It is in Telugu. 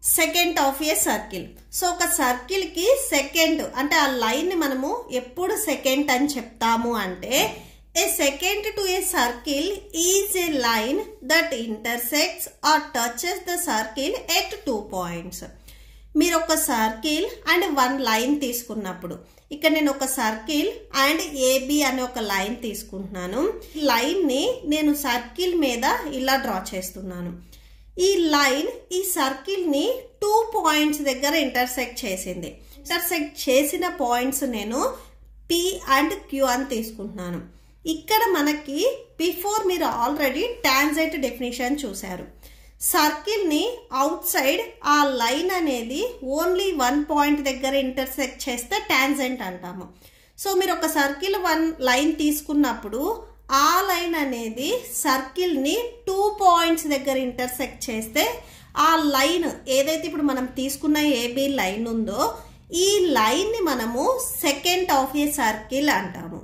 Second of a circle. So ఒక సర్కిల్ కి సెకండ్ అంటే ఆ లైన్ ని మనము ఎప్పుడు సెకండ్ అని చెప్తాము అంటే a secant to a circle is a line that intersects or touches the circle at 2 points. మీరు ఒక సర్కిల్ అండ్ 1 లైన్ తీసుకున్నప్పుడు ఇక్కడ నేను ఒక సర్కిల్ అండ్ ఏబి అనే ఒక లైన్ తీసుకుంటున్నాను. లైన్ ని నేను సర్కిల్ మీద ఇలా డ్రా చేస్తున్నాను. ఈ లైన్ ఈ సర్కిల్ ని 2 పాయింట్స్ దగ్గర ఇంటర్సెక్ట్ చేసింది. ఇంటర్సెక్ట్ చేసిన పాయింట్స్ నేను పి అండ్ క్యూ అని తీసుకుంటున్నాను. ఇక్కడ మనకి బిఫోర్ మీరు ఆల్రెడీ టాంజెంట్ డెఫినేషన్ చూశారు. సర్కిల్ ని అవుట్ సైడ్ ఆ లైన్ అనేది ఓన్లీ 1 పాయింట్ దగ్గర ఇంటర్సెక్ట్ చేస్తే టాంజెంట్ అంటాము. సో మీరు ఒక సర్కిల్ 1 లైన్ తీసుకున్నప్పుడు ఆ లైన్ అనేది సర్కిల్ ని 2 పాయింట్స్ దగ్గర ఇంటర్సెక్ట్ చేస్తే ఆ లైన్ ఏదైతే ఇప్పుడు మనం తీసుకున్న ఏబి లైన్ ఉందో ఈ లైన్ ని మనము సెకండ్ ఆఫ్ ఏ సర్కిల్ అంటాము.